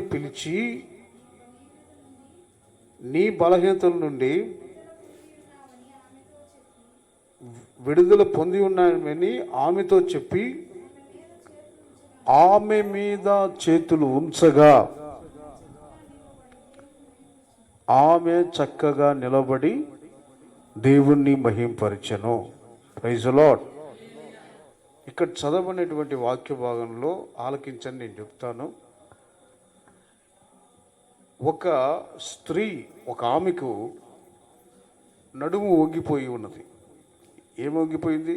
పిలిచి నీ బలహీనతల నుండి విడుదల పొంది ఉన్నామని ఆమెతో చెప్పి ఆమె మీద చేతులు ఉంచగా ఆమె చక్కగా నిలబడి దేవుణ్ణి మహింపరచెను. Praise the lord. ఇక్కడ చదవనటువంటి వాక్య భాగంలో ఆలకించని నేను చెప్తాను. ఒక స్త్రీ, ఒక ఆమెకు నడుము వంగిపోయి ఉన్నది. ఏమి వంగిపోయింది?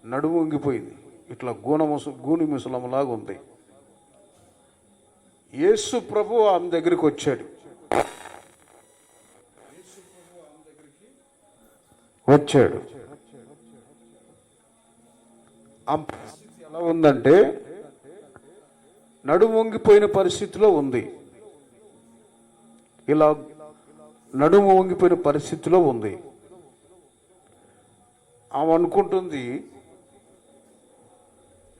నడుము వంగిపోయింది. ఇట్లా గూని ముసలంలాగా ఉంది. యేసు ప్రభు ఆమె దగ్గరికి వచ్చాడు. ఆ పరిస్థితి ఎలా ఉందంటే నడుము వంగిపోయిన పరిస్థితిలో ఉంది. ఇలా నడుము వంగిపోయిన పరిస్థితిలో ఉంది. ఆమె అనుకుంటుంది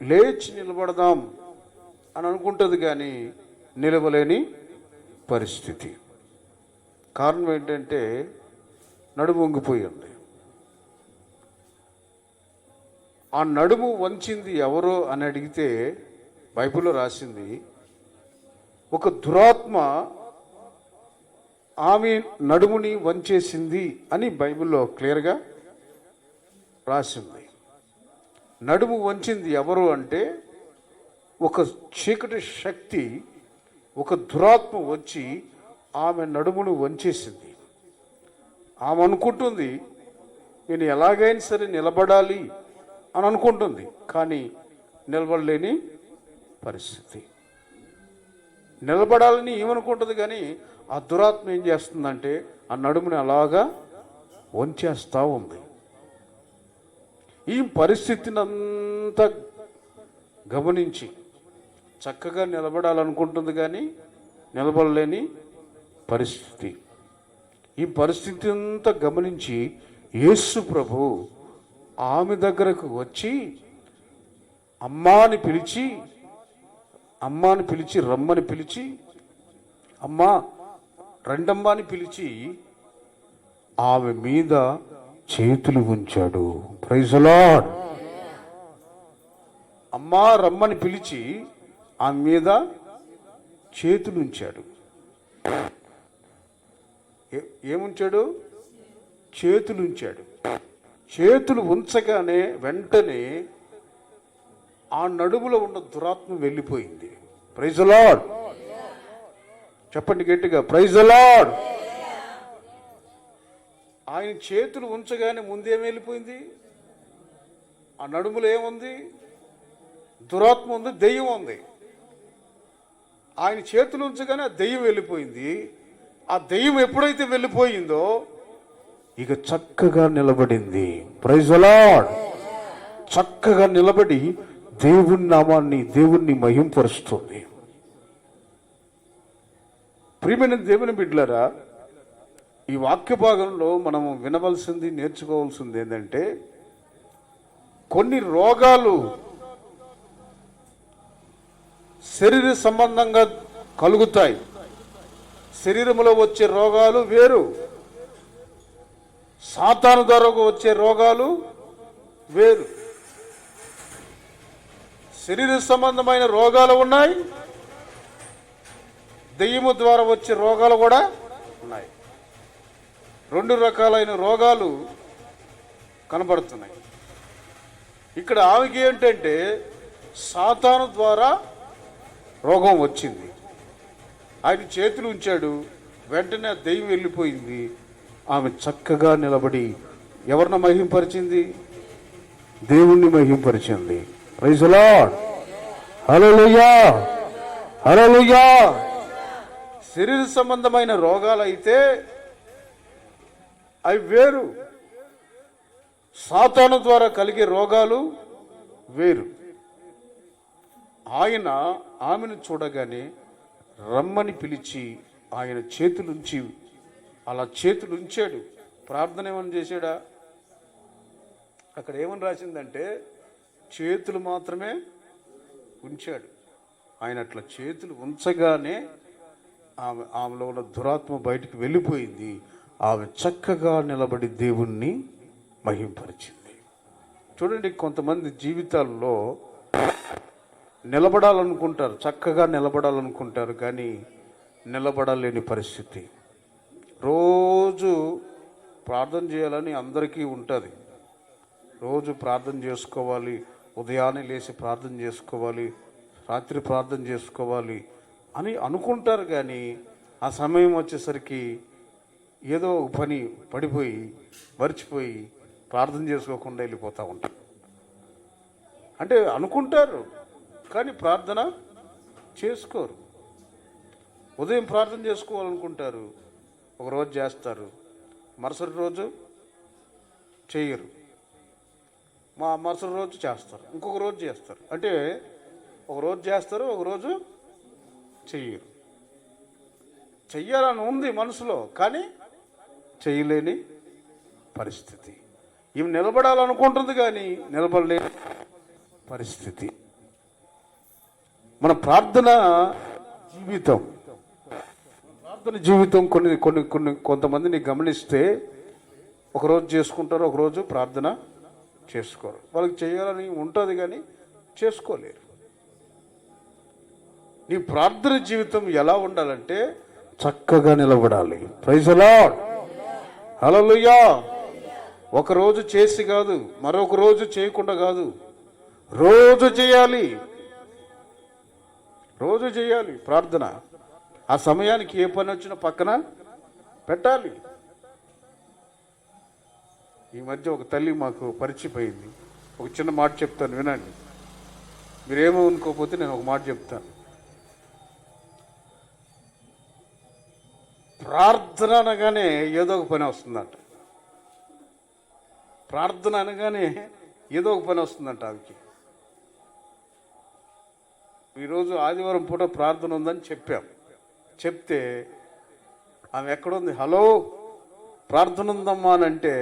లేచి నిలబడదాం అని అనుకుంటుంది, కానీ నిలవలేని పరిస్థితి. కారణం ఏంటంటే నడుము వంగిపోయి ఉంది. ఆ నడుము వంచింది ఎవరో అని అడిగితే బైబిల్లో రాసింది, ఒక దురాత్మ ఆమె నడుముని వంచేసింది అని బైబిల్లో క్లియర్గా రాసింది. నడుము వంచింది ఎవరు అంటే ఒక చీకటి శక్తి, ఒక దురాత్మ వచ్చి ఆమె నడుమును వంచేసింది. ఆమె అనుకుంటుంది నేను ఎలాగైనా సరే నిలబడాలి అని అనుకుంటుంది, కానీ నిలబడలేని పరిస్థితి. నిలబడాలని ఏమనుకుంటుంది, కానీ ఆ దురాత్మ ఏం చేస్తుందంటే ఆ నడుముని అలాగా వంచేస్తూ ఉంది. ఈ పరిస్థితిని అంతా గమనించి చక్కగా నిలబడాలనుకుంటుంది, కానీ నిలబడలేని పరిస్థితి. ఈ పరిస్థితి అంతా గమనించి యేసు ప్రభు ఆమె దగ్గరకు వచ్చి అమ్మాని పిలిచి రమ్మని పిలిచి, అమ్మా రెండమ్మాని పిలిచి ఆమె మీద చేతులు ఉంచాడు. Praise the Lord. అమ్మా రమ్మని పిలిచి ఆమె మీద చేతులు ఉంచాడు. ఏముంచాడు? చేతులు ఉంచాడు. చేతులు ఉంచగానే వెంటనే ఆ నడుములో ఉన్న దురాత్మ వెళ్ళిపోయింది. Praise the lord. చెప్పండి గట్టిగా, ప్రైజ్ ది లార్డ్. ఆయన చేతులు ఉంచగానే ముందేం వెళ్ళిపోయింది? ఆ నడుములో ఏముంది? దురాత్మ ఉంది, దెయ్యం ఉంది. ఆయన చేతులు ఉంచగానే ఆ దెయ్యం వెళ్ళిపోయింది. ఆ దెయ్యం ఎప్పుడైతే వెళ్ళిపోయిందో ఇక చక్కగా నిలబడింది. Praise the lord. చక్కగా నిలబడి దేవుని నామాన్ని, దేవుణ్ణి మహింపరుస్తుంది. ప్రియమైన దేవుని బిడ్డలారా, ఈ వాక్య భాగంలో మనము వినవలసింది, నేర్చుకోవాల్సింది ఏంటంటే కొన్ని రోగాలు శరీర సంబంధంగా కలుగుతాయి. శరీరంలో వచ్చే రోగాలు వేరు, సాతాను ద్వారా వచ్చే రోగాలు వేరు. శరీర సంబంధమైన రోగాలు ఉన్నాయి, దెయ్యము ద్వారా వచ్చే రోగాలు కూడా ఉన్నాయి. రెండు రకాలైన రోగాలు కనబడుతున్నాయి. ఇక్కడ ఆమెకి ఏంటంటే సాతాను ద్వారా రోగం వచ్చింది. ఆయన చేతులు ఉంచాడు, వెంటనే దెయ్యం వెళ్ళిపోయింది. ఆమె చక్కగా నిలబడి ఎవరిని మహింపరిచింది? దేవుణ్ణి మహింపరిచింది. Praise the lord. Hallelujah, hallelujah. శరీర సంబంధమైన రోగాలు అయితే అవి వేరు, సాతాను ద్వారా కలిగే రోగాలు వేరు. ఆయన ఆమెను చూడగానే రమ్మని పిలిచి ఆయన చేతులుంచి, అలా చేతులుంచాడు. ప్రార్థన ఏమని చేశాడా? అక్కడ ఏమని రాసిందంటే చేతులు మాత్రమే ఉంచాడు. ఆయన అట్లా చేతులు ఉంచగానే ఆమెలో ఉన్న దురాత్మ బయటికి వెళ్ళిపోయింది. ఆమె చక్కగా నిలబడి దేవుణ్ణి మహింపరిచింది. చూడండి, కొంతమంది జీవితాల్లో నిలబడాలనుకుంటారు, చక్కగా నిలబడాలనుకుంటారు, కానీ నిలబడలేని పరిస్థితి. రోజు ప్రార్థన చేయాలని అందరికీ ఉంటుంది. రోజు ప్రార్థన చేసుకోవాలి, ఉదయాన్నే లేచి ప్రార్థన చేసుకోవాలి, రాత్రి ప్రార్థన చేసుకోవాలి అని అనుకుంటారు. కానీ ఆ సమయం వచ్చేసరికి ఏదో ఒక పని పడిపోయి మర్చిపోయి ప్రార్థన చేసుకోకుండా వెళ్ళిపోతూ ఉంటారు. అంటే అనుకుంటారు కానీ ప్రార్థన చేసుకోరు. ఉదయం ప్రార్థన చేసుకోవాలనుకుంటారు, ఒకరోజు చేస్తారు, మరుసటి రోజు చేయరు, మరుసటి రోజు చేస్తారు, ఇంకొక రోజు చేస్తారు. అంటే ఒకరోజు చేస్తారు, ఒకరోజు చెయ్యరు. చెయ్యాలని ఉంది మనసులో, కానీ చేయలేని పరిస్థితి. ఈమె నిలబడాలనుకుంటుంది కానీ నిలబడలేని పరిస్థితి. మన ప్రార్థన జీవితం కొంతమందిని గమనిస్తే ఒకరోజు చేసుకుంటారు, ఒకరోజు ప్రార్థన చేసుకోరు. వాళ్ళకి చేయాలని ఉంటుంది కానీ చేసుకోలేరు. నీ ప్రార్థన జీవితం ఎలా ఉండాలంటే చక్కగా నిలబడాలి. ప్రైజ్ ది లార్డ్, హల్లెలూయా. ఒకరోజు చేసి కాదు, మరొక రోజు చేయకుండా కాదు, రోజు చేయాలి. రోజు చేయాలి ప్రార్థన. ఆ సమయానికి ఏ పని వచ్చినా పక్కన పెట్టాలి. ఈ మధ్య ఒక తల్లి మాకు పరిచయపోయింది. ఒక చిన్న మాట చెప్తాను, వినండి. మీరేమో అనుకోకపోతే నేను ఒక మాట చెప్తాను. ప్రార్థన అనగానే ఏదో ఒక పని వస్తుందంట. ప్రార్థన అనగానే ఏదో ఒక పని వస్తుందంట ఆమెకి. ఈరోజు ఆదివారం పూట ప్రార్థన ఉందని చెప్తే ఆమె ఎక్కడుంది, హలో ప్రార్థన ఉందమ్మా అని అంటే,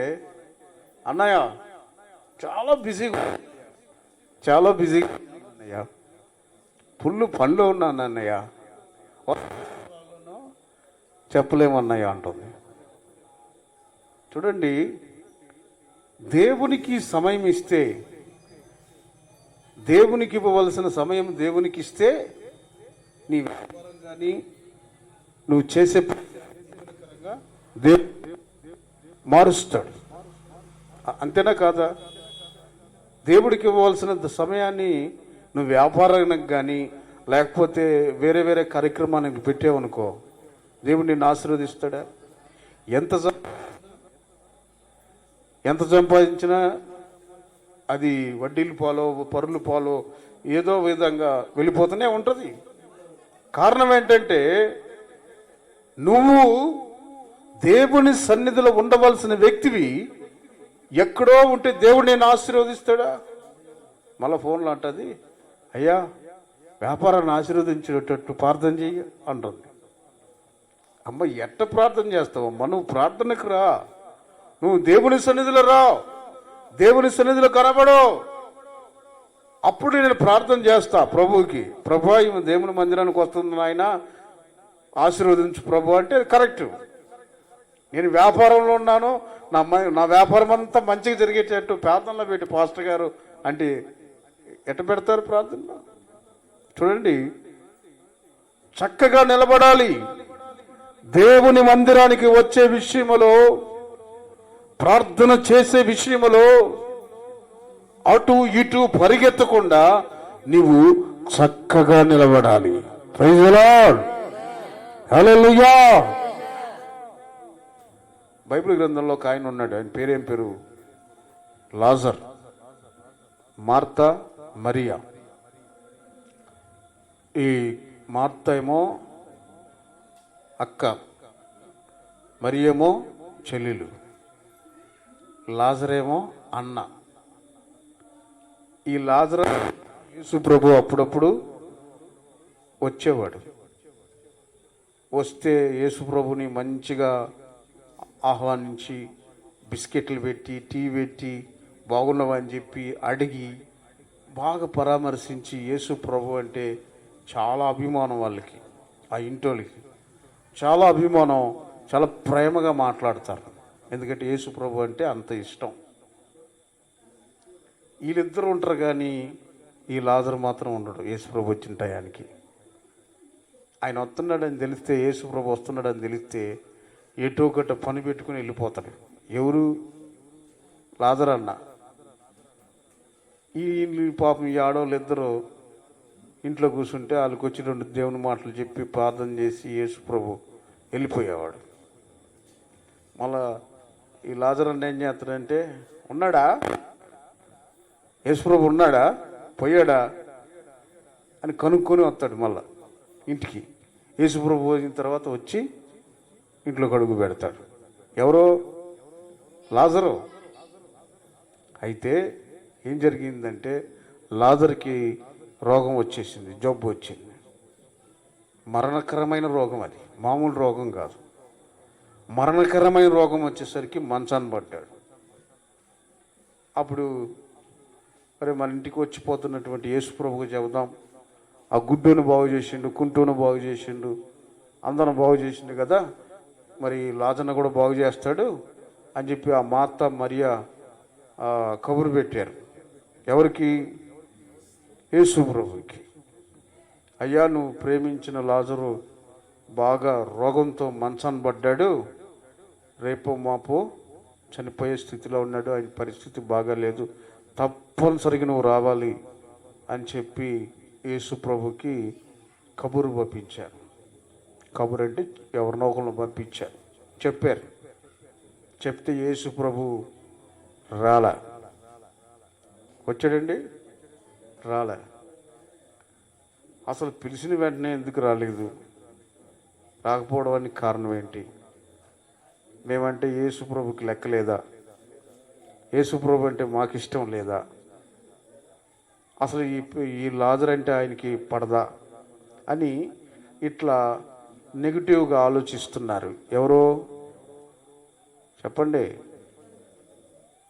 అన్నయ్య చాలా బిజీగా అన్నయ్య, ఫుల్ పనిలో ఉన్నాను అన్నయ్య, చెప్పలేమన్నయ్య అంటుంది. చూడండి, దేవునికి సమయం ఇస్తే, దేవునికి ఇవ్వవలసిన సమయం దేవునికి ఇస్తే నీ వ్యాపారం కానీ నువ్వు చేసే దేవుడు మారుస్తాడు. అంతేనా కాదా? దేవుడికి ఇవ్వవలసిన సమయాన్ని నువ్వు వ్యాపారానికి కానీ లేకపోతే వేరే వేరే కార్యక్రమానికి పెట్టావనుకో, దేవుడు నిన్ను ఆశీర్వదిస్తాడా? ఎంత సంపాదించినా అది వడ్డీలు పాలో పరులు పాలో ఏదో విధంగా వెళ్ళిపోతూనే ఉంటుంది. కారణం ఏంటంటే నువ్వు దేవుని సన్నిధిలో ఉండవలసిన వ్యక్తివి ఎక్కడో ఉంటే దేవుడు నేను ఆశీర్వదిస్తాడా? మళ్ళీ ఫోన్లో అంటది, అయ్యా వ్యాపారాన్ని ఆశీర్వదించేటట్టు ప్రార్థన చెయ్యి అంటుంది. అమ్మ, ఎట్ట ప్రార్థన చేస్తావమ్మా? నువ్వు ప్రార్థనకు రా, నువ్వు దేవుని సన్నిధిలో రా, దేవుని సన్నిధిలో కనబడు, అప్పుడు నేను ప్రార్థన చేస్తా ప్రభువుకి. ప్రభు ఈమె దేవుని మందిరానికి వస్తుంది నాయన, ఆశీర్వదించు ప్రభు అంటే కరెక్ట్. నేను వ్యాపారంలో ఉన్నాను, నా వ్యాపారం అంతా మంచిగా జరిగేటట్టు ప్రార్థనలో పెట్టి పాస్టర్ గారు అంటే ఎట్ట పెడతారు ప్రార్థనలో? చూడండి, చక్కగా నిలబడాలి. దేవుని మందిరానికి వచ్చే విషయములో, ప్రార్థన చేసే విషయములో అటు ఇటు పరిగెత్తకుండా నీవు చక్కగా నిలబడాలి. Praise the lord, hallelujah. Bible గ్రంథంలో ఒక ఆయన ఉన్నాడు. ఆయన పేరేం పేరు? లాజర్. Martha, Maria. ఈ మార్తా ఏమో అక్క, మరియేమో చెల్లెలు, లాజరేమో అన్న. ఈ లాజర్ యేసు ప్రభు అప్పుడప్పుడు వచ్చేవాడు. వస్తే యేసు ప్రభుని మంచిగా ఆహ్వానించి బిస్కెట్లు పెట్టి టీ పెట్టి బాగున్నావని చెప్పి అడిగి బాగా పరామర్శించి యేసు ప్రభు అంటే చాలా అభిమానం వాళ్ళకి, ఆ ఇంటోళ్ళకి చాలా అభిమానం, చాలా ప్రేమగా మాట్లాడతారు. ఎందుకంటే యేసు ప్రభు అంటే అంత ఇష్టం. వీళ్ళిద్దరూ ఉంటారు కానీ ఈ లాజరు మాత్రం ఉండడు. యేసు ప్రభు వచ్చిన టయానికి ఆయన వస్తున్నాడని తెలిస్తే, యేసు ప్రభు వస్తున్నాడని తెలిస్తే ఎటో గట్ట పని పెట్టుకుని వెళ్ళిపోతాడు. ఎవరు? లాజరు అన్న. ఈ పాపం ఈ ఆడవాళ్ళు ఇద్దరు ఇంట్లో కూర్చుంటే వాళ్ళకి వచ్చి 2 దేవుని మాటలు చెప్పి ప్రార్థన చేసి యేసు ప్రభు వెళ్ళిపోయేవాడు. మళ్ళా ఈ లాజరు అన్న ఏం చేస్తాడంటే, ఉన్నాడా యేసు ప్రభు, ఉన్నాడా, పోయాడా అని కనుక్కొని వస్తాడు మళ్ళా ఇంటికి. యేసు ప్రభు పోయిన తర్వాత వచ్చి ఇంట్లో అడుగు పెడతాడు. ఎవరో? లాజరు. అయితే ఏం జరిగిందంటే లాజర్కి రోగం వచ్చేసింది, జబ్బు వచ్చింది. మరణకరమైన రోగం, అది మామూలు రోగం కాదు. మరణకరమైన రోగం వచ్చేసరికి మంచాన్ని పడ్డాడు. అప్పుడు మరి మన ఇంటికి వచ్చిపోతున్నటువంటి యేసు ప్రభువుకు చెబుదాం, ఆ గుడ్డును బాగు చేసిండు, కుంటును బాగు చేసిండు, అందరం బాగు చేసిండు కదా, మరి లాజర్ను కూడా బాగు చేస్తాడు అని చెప్పి ఆ మార్త మరియా కబురు పెట్టారు. ఎవరికి? యేసు ప్రభువుకి. అయ్యా, నువ్వు ప్రేమించిన లాజరు బాగా రోగంతో మంచాన్ని పడ్డాడు, రేపో మాపో చనిపోయే స్థితిలో ఉన్నాడు, ఆయన పరిస్థితి బాగాలేదు, తప్పనిసరిగా నువ్వు రావాలి అని చెప్పి యేసు ప్రభుకి కబురు పంపించారు. కబురు అంటే ఎవరినో ఒకరిని పంపించారు, చెప్పారు. చెప్తే యేసు ప్రభు రాలా. వచ్చాడండి, రాలే. అసలు పిలిచిన వెంటనే ఎందుకు రాలేదు? రాకపోవడానికి కారణం ఏంటి? మేమంటే యేసు ప్రభుకి లెక్కలేదా? యేసు ప్రభు అంటే మాకు ఇష్టం లేదా? అసలు ఈ లాజర్ అంటే ఆయనకి పడదా అని ఇట్లా నెగిటివ్గా ఆలోచిస్తున్నారు. ఎవరో చెప్పండి?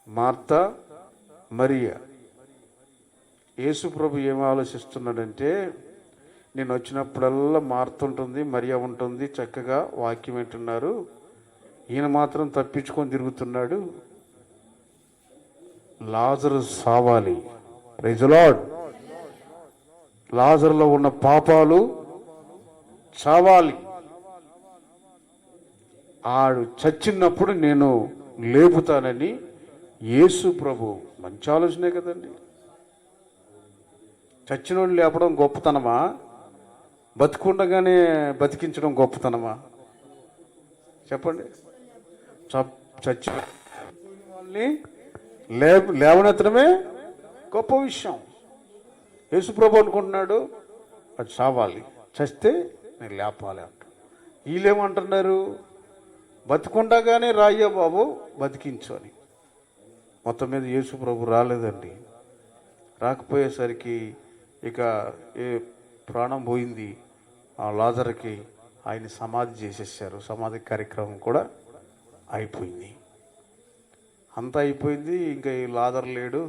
మార్త, మరియా. యేసు ప్రభు ఏమి ఆలోచిస్తున్నాడంటే, నేను వచ్చినప్పుడల్లా మార్త ఉంటుంది, మరియా ఉంటుంది, చక్కగా వాక్యం వింటున్నారు, ఈయన మాత్రం తప్పించుకొని తిరుగుతున్నాడు, లాజరు సావాలి. Praise the Lord. లాజరులో ఉన్న పాపాలు చావాలి. ఆడు చచ్చినప్పుడు నేను లేపుతానని యేసు ప్రభు. మంచి ఆలోచనే కదండి. చచ్చినోడు లేపడం గొప్పతనమా? బతికుండగానే బతికించడం గొప్పతనమా? చెప్పండి. చచ్చి వాళ్ళని లేవనెత్తడమే గొప్ప విషయం. యేసు ప్రభు అనుకుంటున్నాడు అది చావాలి, చస్తే నేను లేపాలి అంట. వీళ్ళేమంటున్నారు? బతికుండగానే రాయ్యా బాబు బతికించు అని. మొత్తం మీద యేసు ప్రభు రాలేదండి. రాకపోయేసరికి ఇక ఏ ప్రాణం పోయింది. ఆ లాజర్కి ఆయన సమాధి చేసేసారు. సమాధి కార్యక్రమం కూడా అయిపోయింది. అంతా అయిపోయింది. ఇంకా ఈ లాజర్ లేడు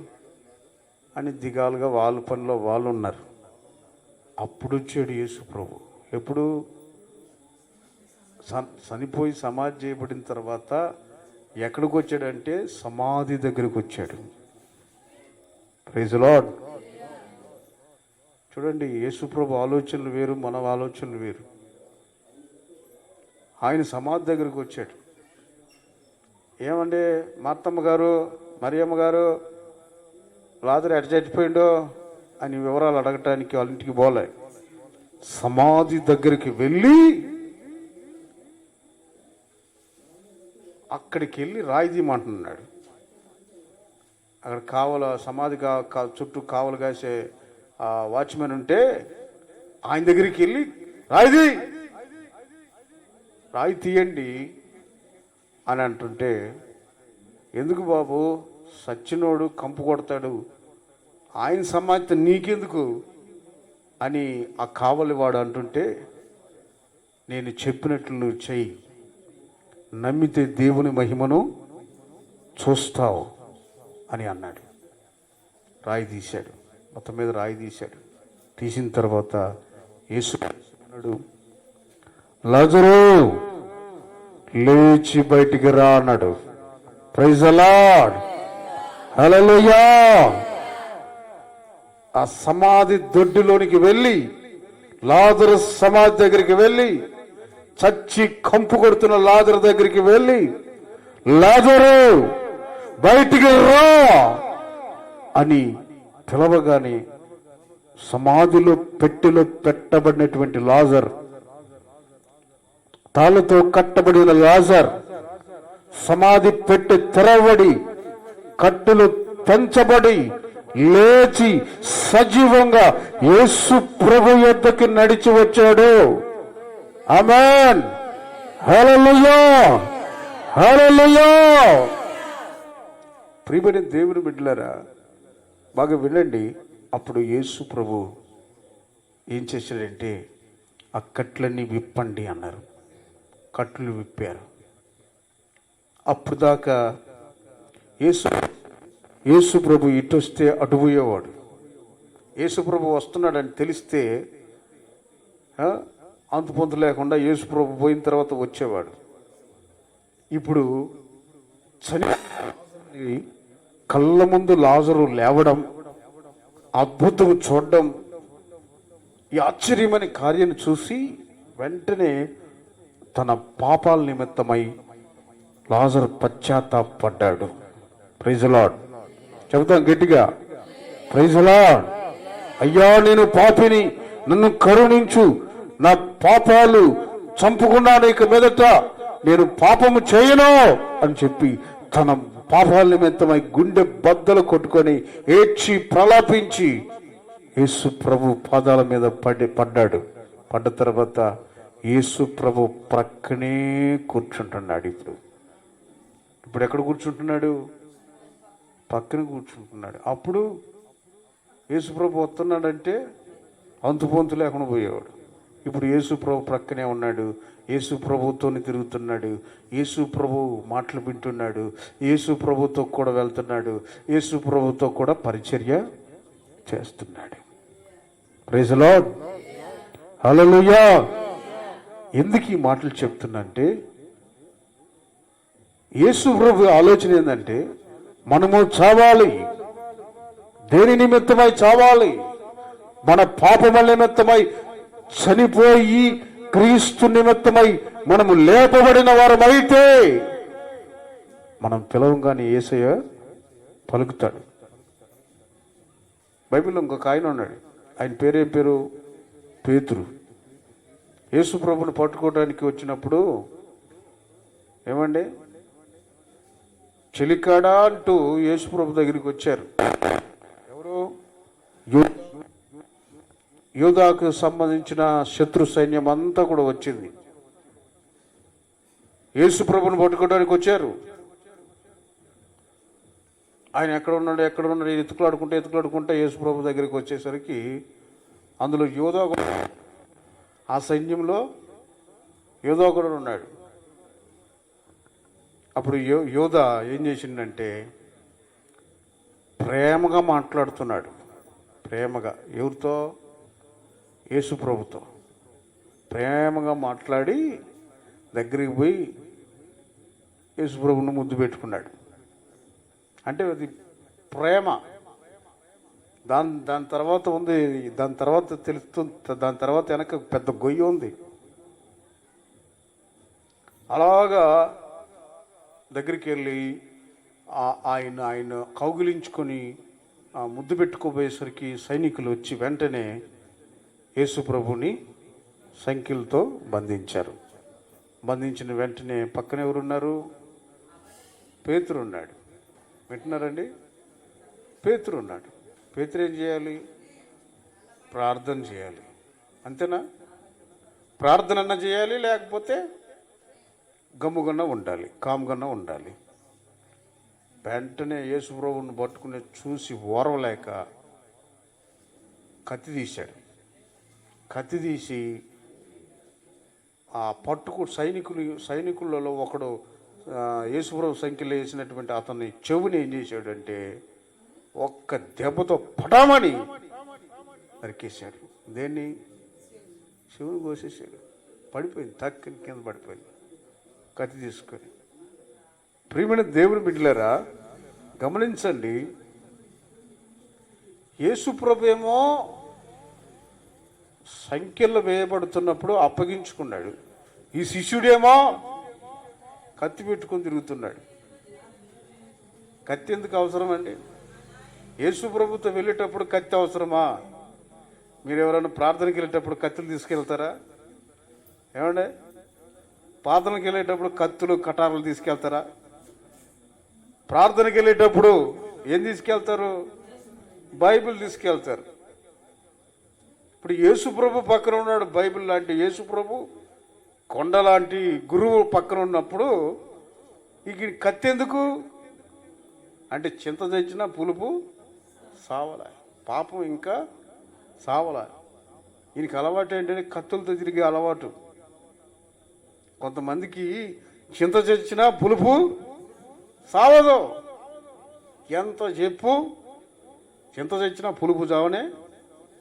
అని దిగాలుగా వాళ్ళ పనిలో వాళ్ళు ఉన్నారు. అప్పుడు వచ్చాడు యేసు ప్రభు. ఎప్పుడు? చనిపోయి సమాధి చేయబడిన తర్వాత ఎక్కడికి వచ్చాడంటే సమాధి దగ్గరికి వచ్చాడు. Praise the lord. చూడండి, యేసు ప్రభు ఆలోచనలు వేరు, మన ఆలోచనలు వేరు. ఆయన సమాధి దగ్గరికి వచ్చాడు. ఏమండి మార్తమ్మ గారు, మరియమ్మ గారు, లాజరు ఎట చచ్చిపోయిండో అని వివరాలు అడగటానికి వాళ్ళ ఇంటికి పోలే. సమాధి దగ్గరికి వెళ్ళి అక్కడికి వెళ్ళి రాయి తీయమంటున్నాడు. అక్కడ సమాధి చుట్టూ కావలు కాసే వాచ్మెన్ ఉంటే ఆయన దగ్గరికి వెళ్ళి రాయి తీయండి అని అంటుంటే, ఎందుకు బాబు, సచ్చినోడు కంపు కొడతాడు, ఆయన సమాధితో నీకెందుకు అని ఆ కావలివాడు అంటుంటే, నేను చెప్పినట్లు నువ్వు చెయ్యి, నమ్మితే దేవుని మహిమను చూస్తావు అని అన్నాడు. రాయి తీశాడు. మొత్తం మీద రాయి తీశాడు. తీసిన తర్వాత యేసు అన్నాడు, లాజరు లేచి బయటికి రా అన్నాడు. ప్రైజ్ ది లార్డ్, హల్లెలూయా. ఆ సమాధి దొడ్డిలోనికి వెళ్ళి, లాజరు సమాధి దగ్గరికి వెళ్ళి, చచ్చి కంపు కొడుతున్న లాజరు దగ్గరికి వెళ్ళి, లాజరు బయటికి రా అని పిలవగానే సమాధిలో పెట్టెలో పెట్టబడినటువంటి లాజర్, తాళ్ళతో కట్టబడిన లాజర్, సమాధి పెట్టె తెరవబడి కట్టెలు పెంచబడి లేచి సజీవంగా యేసు ప్రభు యొద్దకి నడిచి వచ్చాడు. ఆమేన్, హల్లెలూయా, హల్లెలూయా. ప్రియమైన దేవుని బిడ్డలారా, బాగా వినండి. అప్పుడు యేసు ప్రభు ఏం చేశాడంటే, ఆ కట్లన్నీ విప్పండి అన్నారు. కట్లు విప్పారు. అప్పుడు దాకా యేసు ప్రభు ఇటు వస్తే అటు పోయేవాడు. యేసు ప్రభు వస్తున్నాడని తెలిస్తే అంతుపొంతు లేకుండా యేసు ప్రభు పోయిన తర్వాత వచ్చేవాడు. ఇప్పుడు కళ్ళ ముందు లాజరు లేవడం, అద్భుతం చూడడం, ఈ ఆశ్చర్యమైన కార్యం చూసి వెంటనే తన పాపాల నిమిత్తమై లాజరు పశ్చాత్తాపడ్డాడు. ప్రైజ్ ది లార్డ్, చెబుతాం గట్టిగా, ప్రైజ్ ది లార్డ్. అయ్యా, నేను పాపిని, నన్ను కరుణించు, నా పాపాలు చంపుకున్నాను, ఇక మీదట నేను పాపము చేయను అని చెప్పి తన పాపాల నిమిత్తమై గుండె బద్దలు కొట్టుకొని ఏడ్చి ప్రలాపించి యేసు ప్రభు పాదాల మీద పడ్డాడు. పడ్డ తర్వాత యేసు ప్రభు ప్రక్కనే కూర్చుంటున్నాడు. ఇప్పుడు ఎక్కడ కూర్చుంటున్నాడు? పక్కన కూర్చుంటున్నాడు. అప్పుడు యేసు ప్రభు వస్తున్నాడంటే అంతుపొంతు లేకుండా పోయేవాడు. ఇప్పుడు యేసు ప్రభు ప్రక్కనే ఉన్నాడు. యేసు ప్రభుతోని తిరుగుతున్నాడు. యేసు ప్రభు మాటలు వింటున్నాడు. యేసు ప్రభుతో కూడా వెళ్తున్నాడు. యేసు ప్రభుతో కూడా పరిచర్య చేస్తున్నాడు. ప్రైజ్ ది లార్డ్, హల్లెలూయా. ఎందుకు ఈ మాటలు చెప్తున్నంటే, యేసు ప్రభు ఆలోచన ఏంటంటే, మనము చావాలి. దేని నిమిత్తమై చావాలి? మన పాపముల నిమిత్తమై చనిపోయి క్రీస్తు నిమిత్తమై మనము లేపబడిన వారమైతే మనం పిలవంగానే యేసయ్య పలుకుతాడు. బైబిల్లో ఇంకొక ఆయన ఉన్నాడు. ఆయన పేరేం పేరు? పేతురు. యేసు ప్రభుని పట్టుకోవడానికి వచ్చినప్పుడు ఏమండి, చెలికాడా అంటూ యేసు ప్రభు దగ్గరికి వచ్చారు. ఎవరు? యూదాకు సంబంధించిన శత్రు సైన్యం అంతా కూడా వచ్చింది. యేసు ప్రభుని పట్టుకోవడానికి వచ్చారు. ఆయన ఎక్కడ ఉన్నాడు ఎత్తుకులాడుకుంటే యేసు ప్రభు దగ్గరికి వచ్చేసరికి అందులో యూదా, ఆ సైన్యంలో యూదా కూడా ఉన్నాడు. అప్పుడు యూదా ఏం చేసిండంటే ప్రేమగా మాట్లాడుతున్నాడు. ప్రేమగా ఎవరితో? యేసు ప్రభుతో ప్రేమగా మాట్లాడి దగ్గరికి పోయి యేసు ప్రభుని ముద్దు పెట్టుకున్నాడు. అంటే అది ప్రేమ. దాని తర్వాత ఉంది, దాని తర్వాత తెలుస్తుంది, దాని తర్వాత వెనక పెద్ద గొయ్యి ఉంది. అలాగా దగ్గరికి వెళ్ళి ఆయన కౌగిలించుకొని ముద్దు పెట్టుకోబోయేసరికి సైనికులు వచ్చి వెంటనే యేసు ప్రభుని సంఖ్యలతో బంధించారు. బంధించిన వెంటనే పక్కన ఎవరున్నారు? పేతురు ఉన్నాడు. వింటున్నారండి? పేతురు ఉన్నాడు. పేతురు ఏం చేయాలి? ప్రార్థన చేయాలి. అంతేనా? ప్రార్థన అన్నా చేయాలి, లేకపోతే గమ్ముగన్నా ఉండాలి, కామ్గన్నా ఉండాలి. వెంటనే యేసు ప్రభువుని పట్టుకుని చూసి ఓర్వలేక కత్తి తీశాడు. కత్తి తీసి ఆ సైనికులలో ఒకడు యేసుప్రభు సంఖ్యలో వేసినటువంటి అతన్ని చెవుని ఏం చేశాడంటే ఒక్క దెబ్బతో పటామని నరికేశాడు. దేన్ని? శివుని కోసేసాడు. పడిపోయింది, తక్కని కింద పడిపోయింది కత్తి తీసుకొని. ప్రియమైన దేవుని బిడ్డలారా గమనించండి, యేసు ప్రభు ఏమో సంఖ్యలో వేయబడుతున్నప్పుడు అప్పగించుకున్నాడు. ఈ శిష్యుడేమో కత్తి పెట్టుకొని తిరుగుతున్నాడు. కత్తి ఎందుకు అవసరం అండి? యేసు ప్రభుతో వెళ్ళేటప్పుడు కత్తి అవసరమా? మీరు ఎవరైనా ప్రార్థనకి వెళ్ళేటప్పుడు కత్తులు తీసుకెళ్తారా? ఏమండి, ప్రార్థనకి వెళ్ళేటప్పుడు కత్తులు కటారులు తీసుకెళ్తారా? ప్రార్థనకి వెళ్ళేటప్పుడు ఏం తీసుకెళ్తారు? బైబిల్ తీసుకెళ్తారు. ఇప్పుడు యేసు ప్రభు పక్కన ఉన్నాడు, బైబిల్ లాంటి యేసు ప్రభు కొండ లాంటి గురువు పక్కన ఉన్నప్పుడు ఇక కత్తి ఎందుకు అంటే, చింత తెచ్చిన పులుపు సావల, పాపం ఇంకా సావల. ఈయనకి అలవాటు ఏంటంటే కత్తులతో తిరిగే అలవాటు. కొంతమందికి చింత తెచ్చినా పులుపు సావదు. ఎంత చెప్పు, చింత తెచ్చినా పులుపు చావనే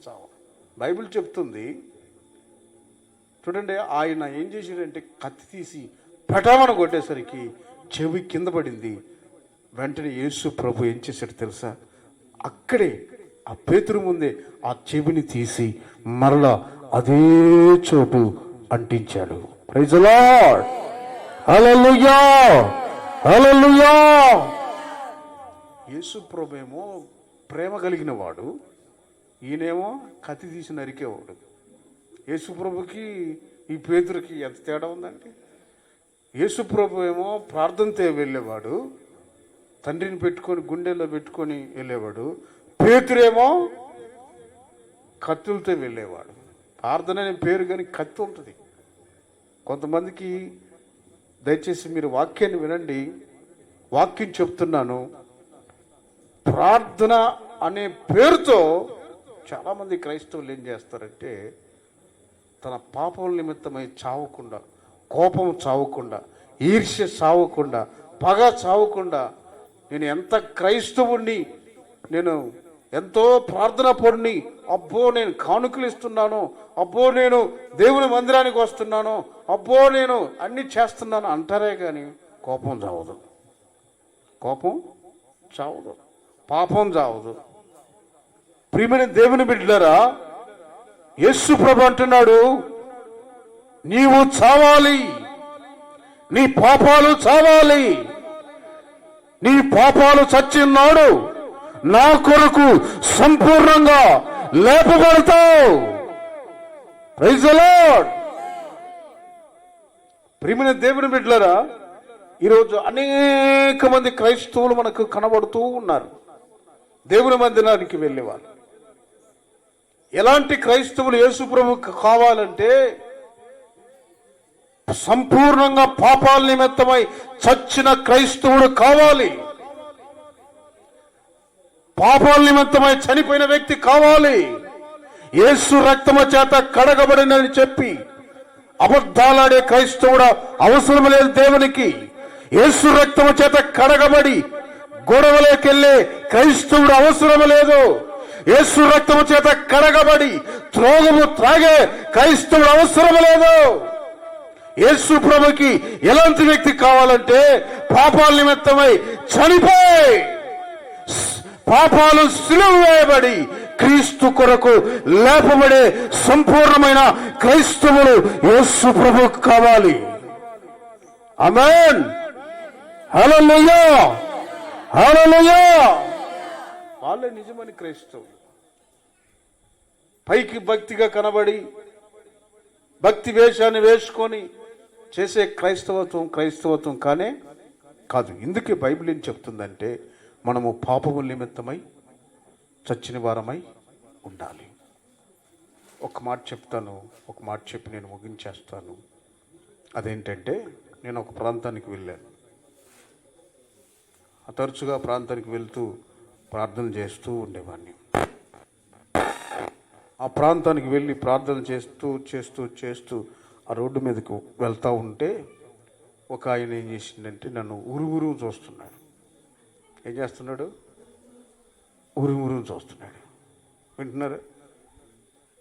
చావ. బైబిల్ చెప్తుంది చూడండి. ఆయన ఏం చేశాడంటే కత్తి తీసి పటామని కొట్టేసరికి చెవి కింద పడింది. వెంటనే యేసు ప్రభు ఏం చేశాడు తెలుసా? అక్కడే ఆ పేతురు ముందే ఆ చెవిని తీసి మరలా అదే చోటు అంటించాడు. ప్రైజ్ ది లార్డ్, హల్లెలూయా, హల్లెలూయా. యేసు ప్రభు ఏమో ప్రేమ కలిగిన వాడు, ఈయనేమో కత్తి తీసి నరికేవాడు. యేసు ప్రభుకి ఈ పేతురుకి ఎంత తేడా ఉందండి. యేసు ప్రభు ఏమో ప్రార్థనతో వెళ్ళేవాడు, తండ్రిని పెట్టుకొని గుండెల్లో పెట్టుకొని వెళ్ళేవాడు. పేతురేమో కత్తులతో వెళ్ళేవాడు. ప్రార్థన అనే పేరు కానీ కత్తి ఉంటుంది. కొంతమందికి దయచేసి మీరు వాక్యాన్ని వినండి, వాక్యం చెప్తున్నాను. ప్రార్థన అనే పేరుతో చాలామంది క్రైస్తవులు ఏం చేస్తారంటే, తన పాపం నిమిత్తమై చావకుండా, కోపం చావకుండా, ఈర్ష్య చావకుండా, పగ చావకుండా, నేను ఎంత క్రైస్తవుణ్ణి, నేను ఎంతో ప్రార్థన పరుని, అబ్బో నేను కానుకలు ఇస్తున్నాను, అబ్బో నేను దేవుని మందిరానికి వస్తున్నాను, అబ్బో నేను అన్ని చేస్తున్నాను అంటారే కానీ కోపం చావదు, కోపం చావదు, పాపం చావదు. ప్రియమైన దేవుని బిడ్డలారా, యేసు ప్రభు అంటున్నాడు, నీవు చావాలి, నీ పాపాలు చావాలి. నీ పాపాలు చచ్చిన్నాడు నా కొరకు సంపూర్ణంగా లేపబడతావు. Praise the lord. ప్రియమైన దేవుని బిడ్డలారా, ఈరోజు అనేక మంది క్రైస్తవులు మనకు కనబడుతూ ఉన్నారు, దేవుని మందిరానికి వెళ్ళేవారు. ఎలాంటి క్రైస్తవులు యేసు ప్రభువుకు కావాలంటే, సంపూర్ణంగా పాపాల నిమిత్తమై చచ్చిన క్రైస్తవుడు కావాలి. పాపాల నిమిత్తమై చనిపోయిన వ్యక్తి కావాలి. యేసు రక్తము చేత కడగబడినని చెప్పి అబద్ధాలాడే క్రైస్తవుడు అవసరం లేదు దేవునికి. యేసు రక్తము చేత కడగబడి గొడవలోకెళ్ళే క్రైస్తవుడు అవసరం లేదు. యేసు రక్తము చేత కడగబడి త్రోగము త్రాగే క్రైస్తవుడు అవసరం లేదు. యేసు ప్రభుకి ఎలాంటి వ్యక్తి కావాలంటే, పాపాల నిమిత్తమై చనిపోయి పాపాలు సిలువ వేయబడి క్రీస్తు కొరకు లేపబడే సంపూర్ణమైన క్రైస్తవులు యేసు ప్రభుకు కావాలి. ఆమేన్, హల్లెలూయా, హల్లెలూయా. వాళ్ళే నిజమైన క్రైస్తవులు. పైకి భక్తిగా కనబడి భక్తి వేషాన్ని వేసుకొని చేసే క్రైస్తవత్వం కానే కాదు. ఇందుకే బైబిల్ ఏం చెప్తుందంటే, మనము పాపము నిమిత్తమై చచ్చిన వారమై ఉండాలి. ఒక మాట చెప్తాను, ఒక మాట చెప్పి నేను ముగించేస్తాను. అదేంటంటే, నేను ఒక ప్రాంతానికి వెళ్ళాను. తరచుగా ప్రాంతానికి వెళ్తూ ప్రార్థన చేస్తూ ఉండేవాడిని. ఆ ప్రాంతానికి వెళ్ళి ప్రార్థన చేస్తూ చేస్తూ చేస్తూ ఆ రోడ్డు మీదకు వెళ్తూ ఉంటే ఒక ఆయన ఏం చేసిందంటే, నన్ను ఉరుమురు చూస్తున్నాడు. ఏం చేస్తున్నాడు? ఉరుమురు చూస్తున్నాడు. వింటున్నారు?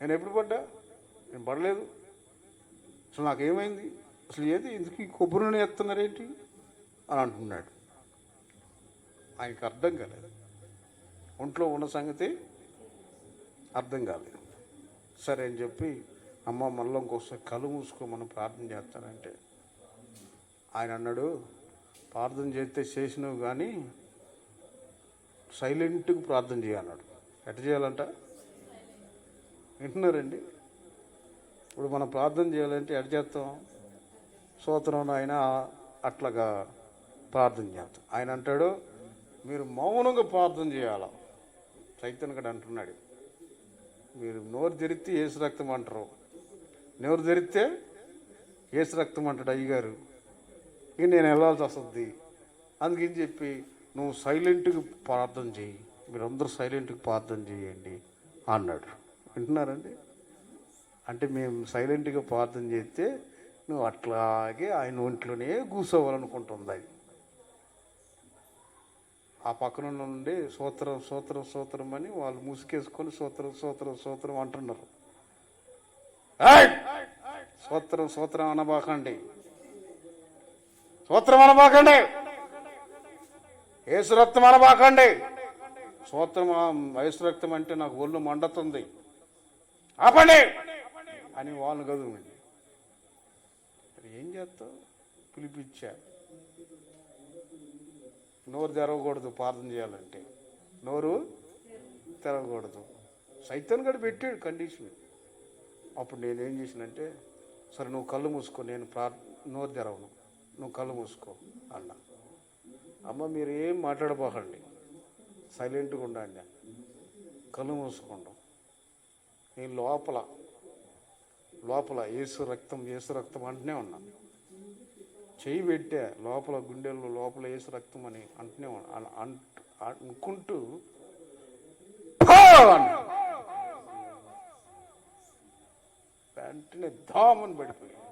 నేను ఎప్పుడు పడ్డా? నేను పడలేదు. అసలు నాకేమైంది? అసలు ఏది ఇందుకు కొబ్బరి నూనె ఎత్తున్నారేంటి అని అంటున్నాడు. ఆయనకు అర్థం కాలేదు, ఒంట్లో ఉన్న సంగతి అర్థం కాలేదు. సరే అని చెప్పి అమ్మ మళ్ళీ ఇంకోసారి కళ్ళు మూసుకో, మనం ప్రార్థన చేస్తానంటే ఆయన అన్నాడు, ప్రార్థన చేస్తే చేసినవి కానీ సైలెంట్గా ప్రార్థన చేయన్నాడు. ఎట్లా చేయాలంట? వింటున్నారండి? ఇప్పుడు మనం ప్రార్థన చేయాలంటే ఎట్లా చేస్తాం? స్తోత్రం ఆయన అట్లాగా ప్రార్థన చేస్తాం. ఆయన అంటాడు, మీరు మౌనంగా ప్రార్థన చేయాల. చైతన్య గడు అంటున్నాడు, మీరు నోరు తెరిస్తే ఏసు రక్తం అంటారు, నోరు తెరిస్తే ఏసు రక్తం అంటాడు అయ్యగారు. ఇక నేను వెళ్ళాల్సి వస్తుంది. అందుకని చెప్పి నువ్వు సైలెంట్గా ప్రార్థన చేయి, మీరందరూ సైలెంట్గా ప్రార్థన చేయండి అన్నాడు. వింటున్నారండి? అంటే మేము సైలెంట్గా ప్రార్థన చేస్తే నువ్వు అట్లాగే ఆయన ఒంట్లోనే కూర్చోవాలనుకుంటుంది. అది ఆ పక్కన నుండి సూత్రం సూత్రం సూత్రం అని వాళ్ళు ముసుకేసుకొని సూత్రం సూత్రం సూత్రం అంటున్నారు. సూత్రం సూత్రం అనబాకండి, సూత్రం అనబాకండి, ఏసు రక్తం అనబాకండి. సూత్రం ఏసు రక్తం అంటే నాకు ఒళ్ళు మండుతుంది, ఆపండి అని వాళ్ళు కదుమండి. ఏం చేస్తావు? పిలిపించా. నోరు తెరవకూడదు ప్రార్థన చేయాలంటే, నోరు తెరవకూడదు. సైతాన్ గడు పెట్టాడు కండిషన్. అప్పుడు నేనేం చేసినంటే, సరే నువ్వు కళ్ళు మూసుకో, నేను నోరు తెరవను, నువ్వు కళ్ళు మూసుకో అన్నా. అమ్మ మీరు ఏం మాట్లాడబోకండి, సైలెంట్గా ఉండండి, కళ్ళు మూసుకోండి. నేను లోపల ఏసు రక్తం అంటూనే ఉన్నా. చెయ్యి పెట్టా లోపల, గుండెల్లో లోపల ఏసు రక్తం అని అంటూనే అనుకుంటూ వెంటనే ధామని పడిపోయాడు,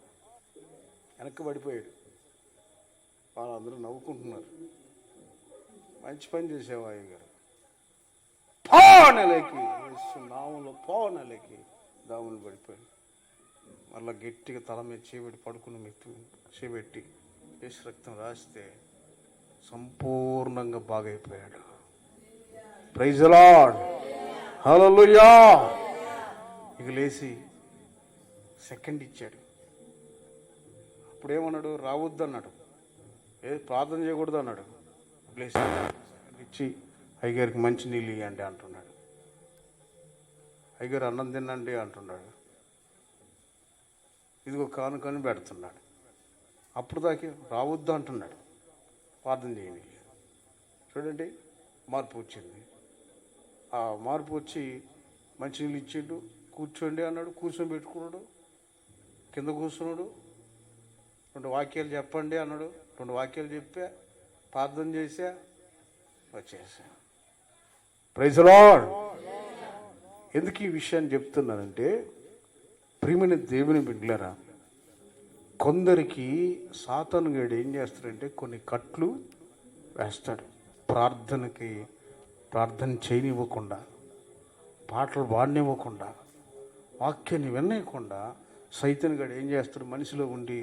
వెనక్కి పడిపోయాడు. వాళ్ళందరూ నవ్వుకుంటున్నారు. మంచి పని చేసావు అయ్యగారు. నెలకి నామంలో నెలకి దాములు పడిపోయాడు. మళ్ళీ గట్టిగా తల మీద చేపెట్టి పడుకుని మెత్తు చేపెట్టి ఏసు రక్తం రాస్తే సంపూర్ణంగా బాగైపోయాడు. ప్రైజ్ ది లార్డ్, హల్లెలూయా. ఇక లేచి సెకండ్ ఇచ్చాడు. అప్పుడేమన్నాడు? రావద్దు అన్నాడు, ప్రార్థన చేయకూడదు అన్నాడు. లేచి ఇచ్చి అయ్యగారికి మంచి నీళ్ళు ఇవ్వండి అంటున్నాడు. అయ్యగారు అన్నం తినండి అంటున్నాడు. ఇదిగో కానుకని పెడుతున్నాడు. అప్పుడు దాకా రావద్దు అంటున్నాడు, ప్రార్థన చేయని. చూడండి, మార్పు వచ్చింది. ఆ మార్పు వచ్చి మంచినీళ్ళు ఇచ్చిండు. కూర్చోండి అన్నాడు, కూర్చొని పెట్టుకున్నాడు. కింద కూర్చున్నాడు. 2 వాక్యాలు చెప్పండి అన్నాడు. 2 వాక్యాలు చెప్పా, ప్రార్థన చేశా, వచ్చేసా. Praise the lord. ఎందుకు ఈ విషయాన్ని చెప్తున్నానంటే, ప్రియమైన దేవుని బిడ్డలారా, కొందరికి సాతాను గడు ఏం చేస్తాడంటే కొన్ని కట్లు వేస్తాడు. ప్రార్థన చేయనివ్వకుండా, పాటలు పాడనివ్వకుండా, వాక్యాన్ని వినయకుండా సైతాను గడు ఏం చేస్తాడు? మనిషిలో ఉండి,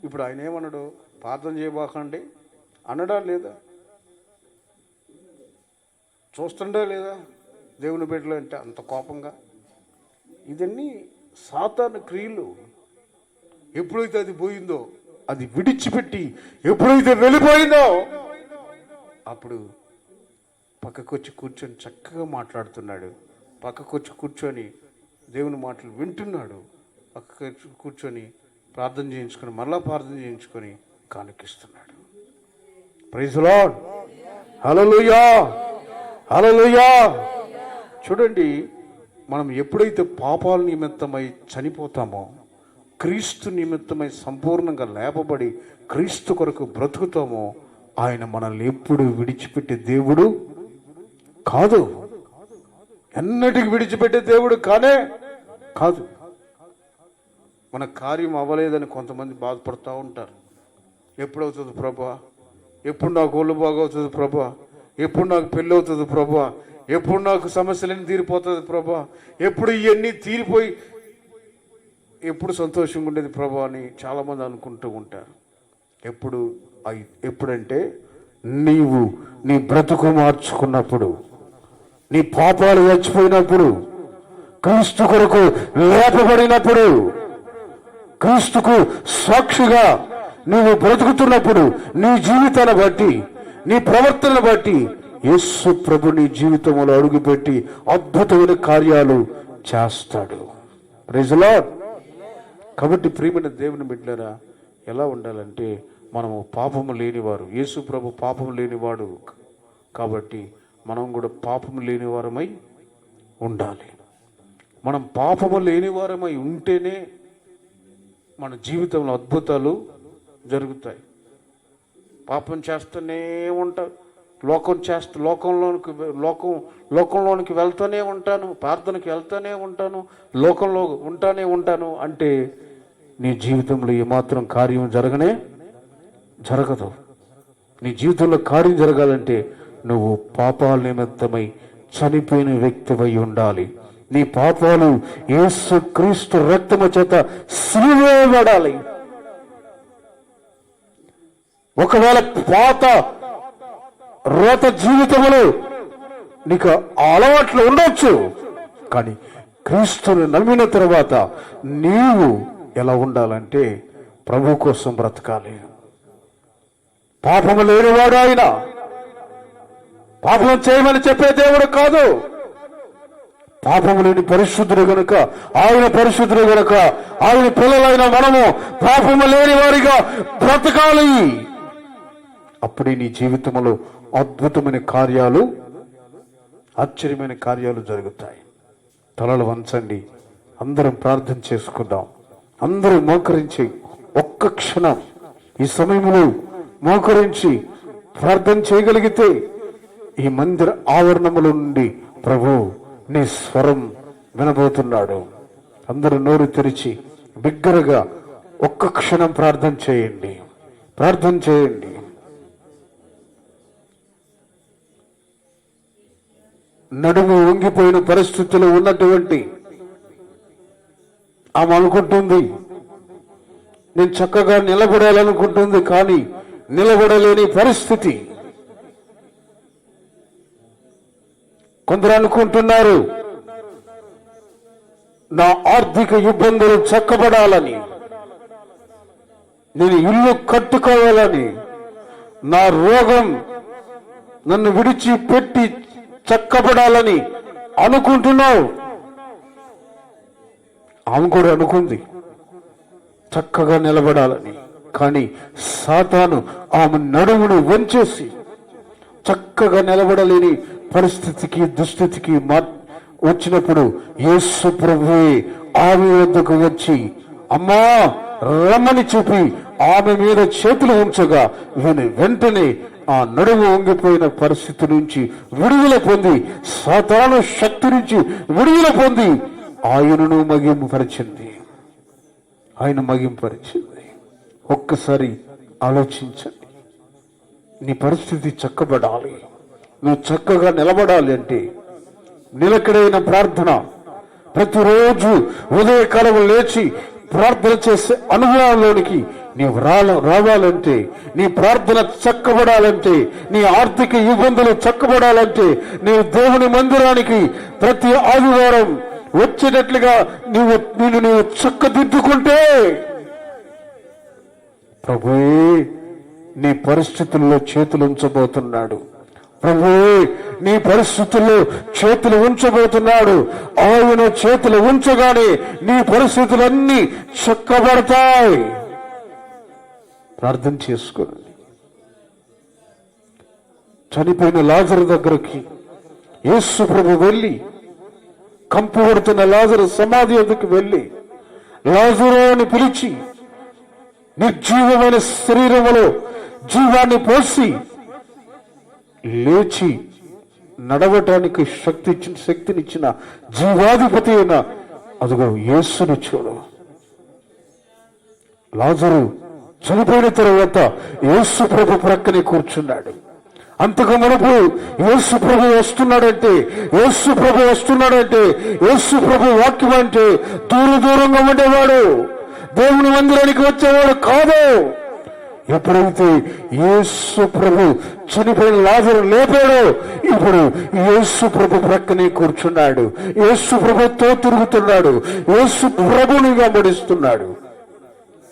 ఇప్పుడు ఆయన ఏమన్నాడు? ప్రార్థన చేయబోకండి అన్నడా లేదా? చూస్తుండా లేదా? దేవుని బిడ్డలు అంటే అంత కోపంగా. ఇదన్నీ సాతాను క్రియలు. ఎప్పుడైతే అది పోయిందో, అది విడిచిపెట్టి ఎప్పుడైతే వెళ్ళిపోయిందో, అప్పుడు పక్కకొచ్చి కూర్చొని చక్కగా మాట్లాడుతున్నాడు. పక్కకొచ్చి కూర్చొని దేవుని మాటలు వింటున్నాడు. పక్కకొచ్చి కూర్చొని ప్రార్థన చేయించుకొని, మళ్ళా ప్రార్థన చేయించుకొని కానుకిస్తున్నాడు. ప్రైజ్ ది లార్డ్, హల్లెలూయా, హల్లెలూయా. చూడండి, మనం ఎప్పుడైతే పాపాల నిమిత్తమై చనిపోతామో, క్రీస్తు నిమిత్తమై సంపూర్ణంగా లేపబడి క్రీస్తు కొరకు బ్రతుకుతామో, ఆయన మనల్ని ఎప్పుడు విడిచిపెట్టే దేవుడు కాదు. ఎన్నటికి విడిచిపెట్టే దేవుడు కానే కాదు. మన కార్యం అవ్వలేదని కొంతమంది బాధపడుతూ ఉంటారు. ఎప్పుడవుతుంది ప్రభా, ఎప్పుడు నాకు ఒళ్ళు బాగవుతుంది ప్రభా, ఎప్పుడు నాకు పెళ్ళి అవుతుంది ప్రభా, ఎప్పుడు నాకు సమస్యలన్నీ తీరిపోతుంది ప్రభా, ఎప్పుడు ఇవన్నీ తీరిపోయి ఎప్పుడు సంతోషంగా ఉండేది ప్రభా అని చాలామంది అనుకుంటూ ఉంటారు. ఎప్పుడంటే నీవు నీ బ్రతుకు మార్చుకున్నప్పుడు, నీ పాపాలు చచ్చిపోయినప్పుడు, క్రీస్తు కొరకు లేపబడినప్పుడు, క్రీస్తుకు సాక్షిగా నువ్వు బ్రతుకుతున్నప్పుడు, నీ జీవితాన్ని బట్టి, నీ ప్రవర్తనను బట్టి యేసు ప్రభు నీ జీవితంలో అడుగుపెట్టి అద్భుతమైన కార్యాలు చేస్తాడు. Praise the lord. కాబట్టి ప్రియమైన దేవుని బిడ్డలారా, ఎలా ఉండాలంటే మనము పాపము లేనివారు, యేసు ప్రభు పాపము లేనివాడు కాబట్టి మనం కూడా పాపము లేనివారమై ఉండాలి. మనం పాపము లేనివారమై ఉంటేనే మన జీవితంలో అద్భుతాలు జరుగుతాయి. పాపం చేస్తూనే ఉంటాం, లోకంలోనికి వెళ్తూనే ఉంటాను, ప్రార్థనకి వెళ్తూనే ఉంటాను, లోకంలో ఉంటాను అంటే నీ జీవితంలో ఏమాత్రం కార్యం జరగదు. నీ జీవితంలో కార్యం జరగాలంటే నువ్వు పాపాల నిమిత్తమై చనిపోయిన వ్యక్తివై ఉండాలి. నీ పాపాలు యేసు క్రీస్తు రక్తము చేత సిలువేయబడాలి. ఒకవేళ పాత రోత జీవితములు నీకు అలవాట్లు ఉండొచ్చు, కానీ క్రీస్తుని నమ్మిన తర్వాత నీవు ఎలా ఉండాలంటే ప్రభు కోసం బ్రతకాలి. పాపము లేనివాడు ఆయన. పాపం చేయమని చెప్పే దేవుడు కాదు. పాపము లేని పరిశుద్ధుడు గనుక, ఆయన పరిశుద్ధుడు గనుక ఆయన పిల్లలైన మనము పాపము లేని వారిగా బ్రతకాలి. అప్పుడే నీ జీవితంలో అద్భుతమైన కార్యాలు, ఆశ్చర్యమైన కార్యాలు జరుగుతాయి. తలలు వంచండి, అందరం ప్రార్థన చేసుకుందాం. అందరూ మోకరించి ఒక్క క్షణం ఈ సమయంలో మోకరించి ప్రార్థన చేయగలిగితే ఈ మందిర ఆవరణముల నుండి ప్రభు నీ స్వరం వినబోతున్నాడు. అందరూ నోరు తెరిచి బిగ్గరగా ఒక్క క్షణం ప్రార్థన చేయండి. నడుము వంగిపోయిన పరిస్థితిలో ఉన్నటువంటి ఆమె అనుకుంటుంది, నేను చక్కగా నిలబడాలనుకుంటుంది, కానీ నిలబడలేని పరిస్థితి. కొందరు అనుకుంటున్నారు నా ఆర్థిక ఇబ్బందులు చక్కబడాలని, నేను ఇల్లు కట్టుకోవాలని, నా రోగం నన్ను విడిచిపెట్టి చక్కబడాలని అనుకుంటున్నావు. ఆమె కూడా అనుకుంది చక్కగా నిలబడాలని, కానీ సాతాను ఆమె నడుమును వంచేసి చక్కగా నిలబడలేని పరిస్థితికి, దుస్థితికి వచ్చినప్పుడు యేసు ప్రభువే ఆమె వద్దకు వచ్చి అమ్మా రమ్మని చెప్పి ఆమె మీద చేతులు ఉంచగా వెంటనే ఆ నడుము వంగిపోయిన పరిస్థితి నుంచి విడుదల పొంది, సాతాను శక్తి నుంచి విడుదల పొంది ఆయనను మగింపరిచింది. ఒక్కసారి ఆలోచించండి. నీ పరిస్థితి చక్కబడాలి, నువ్వు చక్కగా నిలబడాలి అంటే నిలకడైన ప్రార్థన, ప్రతిరోజు ఉదయకాలం లేచి ప్రార్థన చేసే అనుభవంలోనికి నీవు రావాలంటే, నీ ప్రార్థన చక్కబడాలంటే, నీ ఆర్థిక ఇబ్బందులు చక్కబడాలంటే, నీవు దేవుని మందిరానికి ప్రతి ఆదివారం వచ్చేటట్లుగా నీవు చక్కదిద్దుకుంటే ప్రభువే నీ పరిస్థితుల్లో చేతులు ఉంచబోతున్నాడు. ప్రభువే నీ పరిస్థితుల్లో చేతులు ఉంచబోతున్నాడు. ఆయన చేతులు ఉంచగానే నీ పరిస్థితులన్నీ చక్కబడతాయి. ప్రార్థన చేసుకోండి. చనిపోయిన లాజరు దగ్గరికి యేసు ప్రభు వెళ్ళి, కంపు పడుతున్న లాజరు సమాధి వద్దకు వెళ్ళి లాజరు అని పిలిచి నిర్జీవమైన శరీరములో జీవాన్ని లేచి నడవటానికి శక్తినిచ్చిన జీవాధిపతి అయిన అదిగో యేసుని చూడు. లాజరు చనిపోయిన తర్వాత యేసు ప్రభు ప్రక్కనే కూర్చున్నాడు. అంతకు మునుపు యేసు ప్రభు వస్తున్నాడంటే, యేసు ప్రభు వస్తున్నాడంటే, యేసు ప్రభు వాక్యం అంటే దూరంగా ఉండేవాడు, దేవుని మందిరానికి వచ్చేవాడు కాదు. ఎప్పుడైతే యేసు ప్రభు చనిపోయిన లాజరు లేపాడో, ఇప్పుడు యేసు ప్రభు ప్రక్కనే కూర్చున్నాడు, యేసు ప్రభుతో తిరుగుతున్నాడు, యేసు ప్రభుని వెంబడిస్తున్నాడు.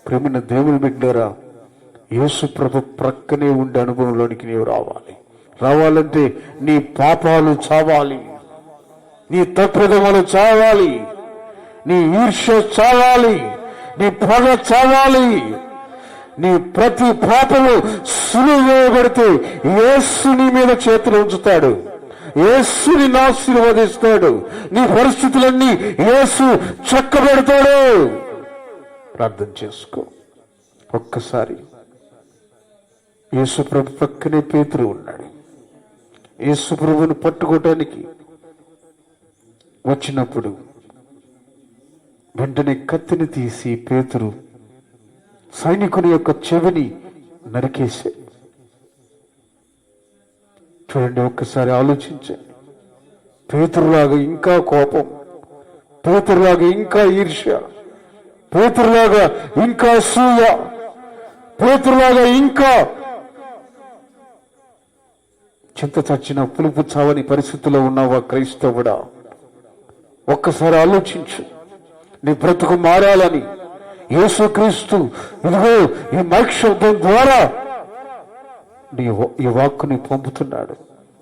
ప్రేమైన దేవుని బిడ్డలారా, యేసు ప్రభు ప్రక్కనే ఉండే అనుభవంలోనికి నీవు రావాలంటే నీ పాపాలు చావాలి, నీ తప్పిదములు చావాలి, నీ ఈర్ష్య చావాలి, నీ పగ చావాలి. నీ ప్రతి పాపము సులువు వేయబడితే యేసు నీ మీద చేతులు ఉంచుతాడు, యేసుని ఆశీర్వదిస్తాడు, నీ పరిస్థితులన్నీ యేసు చక్కబెడతాడు. ప్రార్థన చేసుకో. ఒక్కసారి యేసు ప్రభు పక్కనే పేతురు ఉన్నాడు. యేసు ప్రభువును పట్టుకోవటానికి వచ్చినప్పుడు వెంటనే కత్తిని తీసి పేతురు సైనికుని యొక్క చెవిని నరికేశాడు. చూడండి, ఒక్కసారి ఆలోచించండి. పేతురులాగా ఇంకా కోపం, పేతురులాగా ఇంకా ఈర్ష్య, పేతురులాగా ఇంకా అసూయ, పేతురులాగా ఇంకా చింత చచ్చిన పులుపు చావని పరిస్థితిలో ఉన్నావా క్రైస్తవుడా? ఒక్కసారి ఆలోచించు. నీ బ్రతుకు మారాలని యేసుక్రీస్తు ఇదిగో ఈ మైక్ శబ్దం ద్వారా ఈ వాక్కుని పంపుతున్నాడు.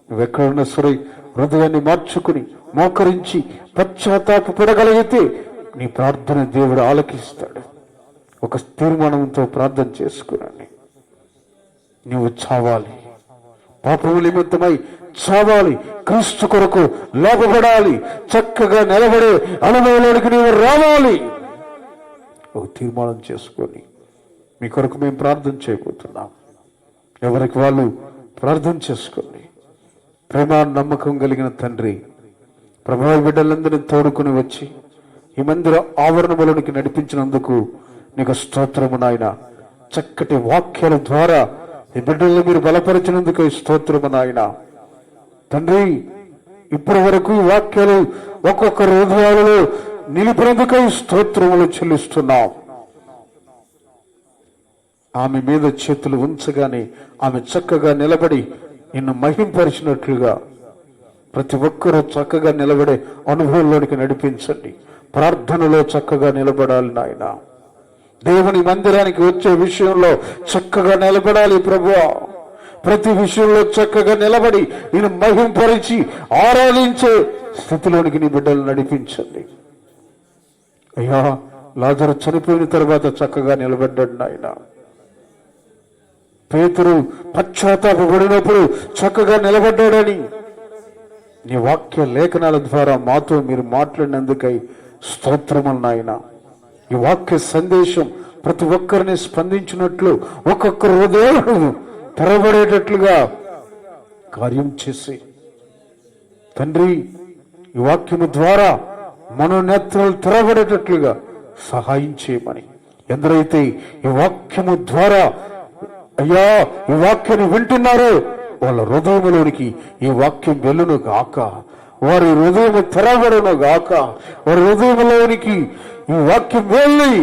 నువ్వెక్కడున్నా సరే హృదయాన్ని మార్చుకుని మోకరించి పశ్చాత్తాపడగలిగితే నీ ప్రార్థన దేవుడు ఆలకిస్తాడు. ఒక తీర్మానంతో ప్రార్థన చేసుకున్నాను. నువ్వు చావాలి, పాపము నిమిత్తమై చావాలి, క్రీస్తు కొరకు లేపబడాలి, చక్కగా నిలబడే అనుభవంలోనికి నీవు రావాలి. ఒక తీర్మానం చేసుకొని మీ కొరకు మేము ప్రార్థన చేయబోతున్నాం. ఎవరికి వాళ్ళు ప్రార్థన చేసుకోండి. ప్రేమ నమ్మకం కలిగిన తండ్రి, ప్రభావ బిడ్డలందరినీ తోడుకుని వచ్చి ఈ మందిర ఆవరణములోనికి నడిపించినందుకు నీకు స్తోత్రము నాయన. చక్కటి వాక్యాల ద్వారా ఈ బిడ్డలను మీరు బలపరిచినందుకు స్తోత్రము నాయన. తండ్రి, ఇప్పటి వరకు ఈ వాక్యాలు ఒక్కొక్క హృదయాలలో నిలిపినందుకై స్తోత్రములు చెల్లిస్తున్నాం. ఆమె మీద చేతులు ఉంచగానే ఆమె చక్కగా నిలబడి నిన్ను మహింపరిచినట్లుగా ప్రతి ఒక్కరూ చక్కగా నిలబడే అనుభవంలోనికి నడిపించండి. ప్రార్థనలో చక్కగా నిలబడాలి నాయన. దేవుని మందిరానికి వచ్చే విషయంలో చక్కగా నిలబడాలి ప్రభువా. ప్రతి విషయంలో చక్కగా నిలబడి నేను మహింపరిచి ఆరాధించే స్థితిలోనికి నీ బిడ్డలు నడిపించండి అయ్యా. లాజరు చనిపోయిన తర్వాత చక్కగా నిలబడ్డాడు నాయన. పేతురు పశ్చాత్తాపడినప్పుడు చక్కగా నిలబడ్డాడని నీ వాక్య లేఖనాల ద్వారా మాతో మీరు మాట్లాడినందుకై స్తోత్రములు నాయన. ఈ వాక్య సందేశం ప్రతి ఒక్కరిని స్పందించినట్లు ఒక్కొక్కరు హృదయాలు తెరబడేటట్లుగా కార్యం చేసి తండ్రి, ఈ వాక్యము ద్వారా మనోనేత్రాలు తెరబడేటట్లుగా సహాయం చేయమని, ఎందరైతే ఈ వాక్యము ద్వారా అయ్యా ఈ వాక్యాన్ని వింటున్నారో వాళ్ళ హృదయంలోనికి ఈ వాక్యం వెళ్ళును గాక, వారి హృదయం తెరబడును గాక, వారి హృదయంలోనికి ఈ వాక్యం వెళ్ళి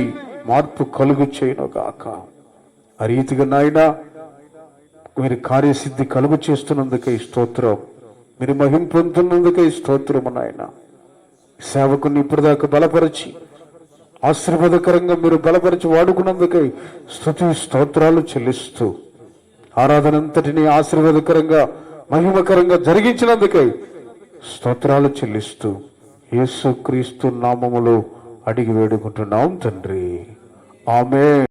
మార్పు కలుగు చేయను గాక. ఆ రీతిగా నాయన మీరు కార్యసిద్ధి కలుగు చేస్తున్నందుకే స్తోత్రం, మీరు మహిమ పొందుతున్నందుకే స్తోత్రము నాయన. సేవకుని ఇప్పటిదాకా బలపరిచి ఆశీర్వాదకరంగా మీరు బలపరిచి వాడుకున్నందుకై స్తుతి స్తోత్రాలు చెల్లిస్తూ ఆరాధనంతటిని ఆశీర్వాదకరంగా మహిమకరంగా జరిగించినందుకై స్తోత్రాలు చెల్లిస్తూ యేసుక్రీస్తు నామములో అడిగి వేడుకుంటున్నాం తండ్రి. ఆమేన్.